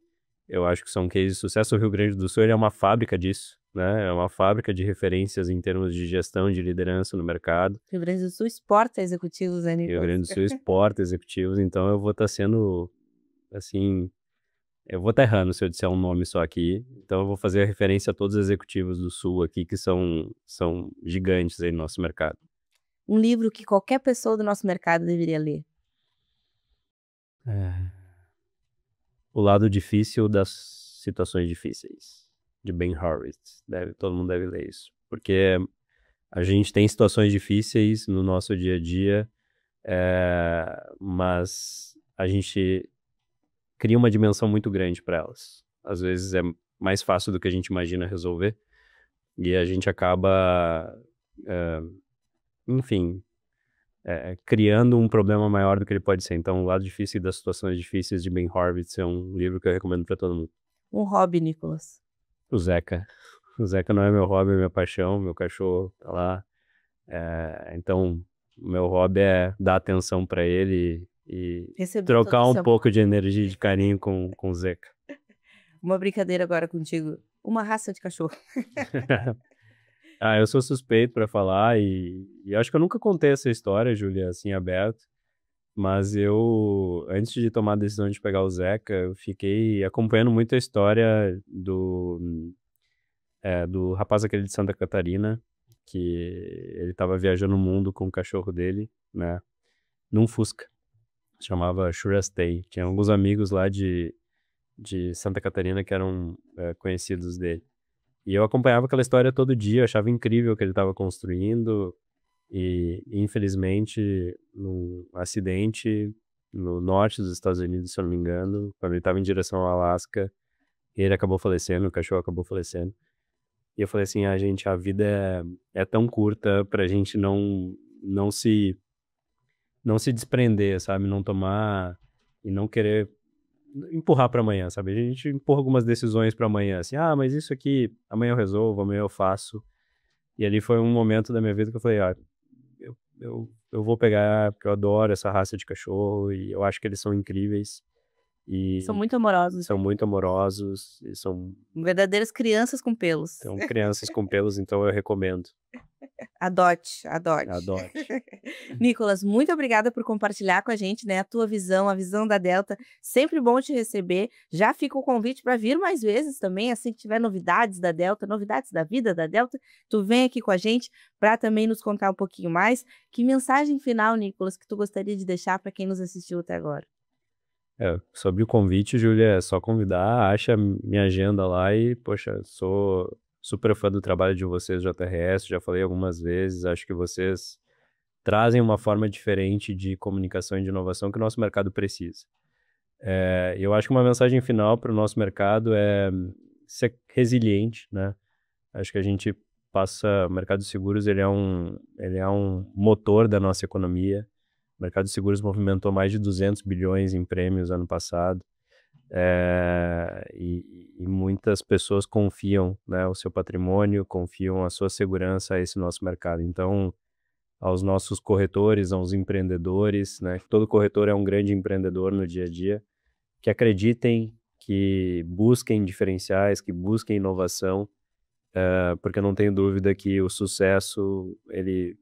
eu acho que são cases de sucesso. O Rio Grande do Sul, ele é uma fábrica disso, né, é uma fábrica de referências em termos de gestão, de liderança no mercado. Rio Grande do Sul exporta executivos, né, Rio Nicolas? Grande do Sul exporta executivos, então eu vou estar sendo, assim, eu vou estar errando se eu disser um nome só aqui, então eu vou fazer a referência a todos os executivos do Sul aqui, que são gigantes aí no nosso mercado. Um livro que qualquer pessoa do nosso mercado deveria ler. O Lado Difícil das Situações Difíceis, de Ben Horowitz. Todo mundo deve ler isso. Porque a gente tem situações difíceis no nosso dia a dia, mas a gente cria uma dimensão muito grande para elas. Às vezes é mais fácil do que a gente imagina resolver, e a gente acaba, enfim, criando um problema maior do que ele pode ser. Então, O Lado Difícil das Situações Difíceis, de Ben Horowitz, é um livro que eu recomendo para todo mundo. Um hobby, Nicolas. O Zeca. O Zeca não é meu hobby, é minha paixão. Meu cachorro tá lá. Então, o meu hobby é dar atenção para ele e Receber todo trocar o um seu pouco de energia e de carinho com o Zeca. Uma brincadeira agora contigo. Uma raça de cachorro. Eu sou suspeito para falar e acho que eu nunca contei essa história, Júlia, assim, aberto. Mas eu, antes de tomar a decisão de pegar o Zeca, eu fiquei acompanhando muito a história do rapaz aquele de Santa Catarina, que ele estava viajando o mundo com o cachorro dele, né, num Fusca. Se chamava Shurastei. Tinha alguns amigos lá de Santa Catarina que eram conhecidos dele. E eu acompanhava aquela história todo dia, eu achava incrível o que ele estava construindo. E, infelizmente, num acidente no norte dos Estados Unidos, se eu não me engano, quando ele estava em direção ao Alasca, ele acabou falecendo, o cachorro acabou falecendo. E eu falei assim, gente, a vida é tão curta pra gente não se desprender, sabe? Não tomar e não querer empurrar pra amanhã, sabe? A gente empurra algumas decisões pra amanhã, assim, mas isso aqui, amanhã eu resolvo, amanhã eu faço. E ali foi um momento da minha vida que eu falei, eu vou pegar, porque eu adoro essa raça de cachorro e eu acho que eles são incríveis. São muito amorosos. São muito amorosos e são verdadeiras crianças com pelos. São crianças com pelos, então eu recomendo. Adote. Adote. Nicolas, muito obrigada por compartilhar com a gente, né, a tua visão, a visão da Delta. Sempre bom te receber. Já fica o convite para vir mais vezes também, assim que tiver novidades da Delta, novidades da vida da Delta, tu vem aqui com a gente para também nos contar um pouquinho mais. Que mensagem final, Nicolas, que tu gostaria de deixar para quem nos assistiu até agora? Sobre o convite, Júlia, é só convidar, acha minha agenda lá e, poxa, sou super fã do trabalho de vocês, JRS, já falei algumas vezes, acho que vocês trazem uma forma diferente de comunicação e de inovação que o nosso mercado precisa. Eu acho que uma mensagem final para o nosso mercado é ser resiliente, né? Acho que a gente o mercado de seguros, ele é um motor da nossa economia. O mercado de seguros movimentou mais de 200 bilhões em prêmios ano passado. E muitas pessoas confiam, né, o seu patrimônio, confiam a sua segurança a esse nosso mercado. Então, aos nossos corretores, aos empreendedores, né, todo corretor é um grande empreendedor no dia a dia, que acreditem, que busquem diferenciais, que busquem inovação, porque eu não tenho dúvida que o sucesso, ele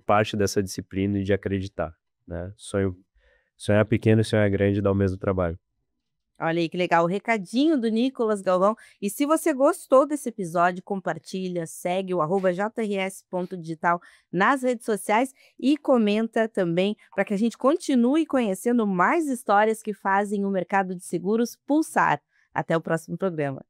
parte dessa disciplina e de acreditar, né? Sonhar pequeno e sonhar grande dá o mesmo trabalho. Olha aí que legal, o recadinho do Nicolas Galvão. E se você gostou desse episódio, compartilha, segue o @jrs.digital nas redes sociais e comenta também para que a gente continue conhecendo mais histórias que fazem o mercado de seguros pulsar. Até o próximo programa.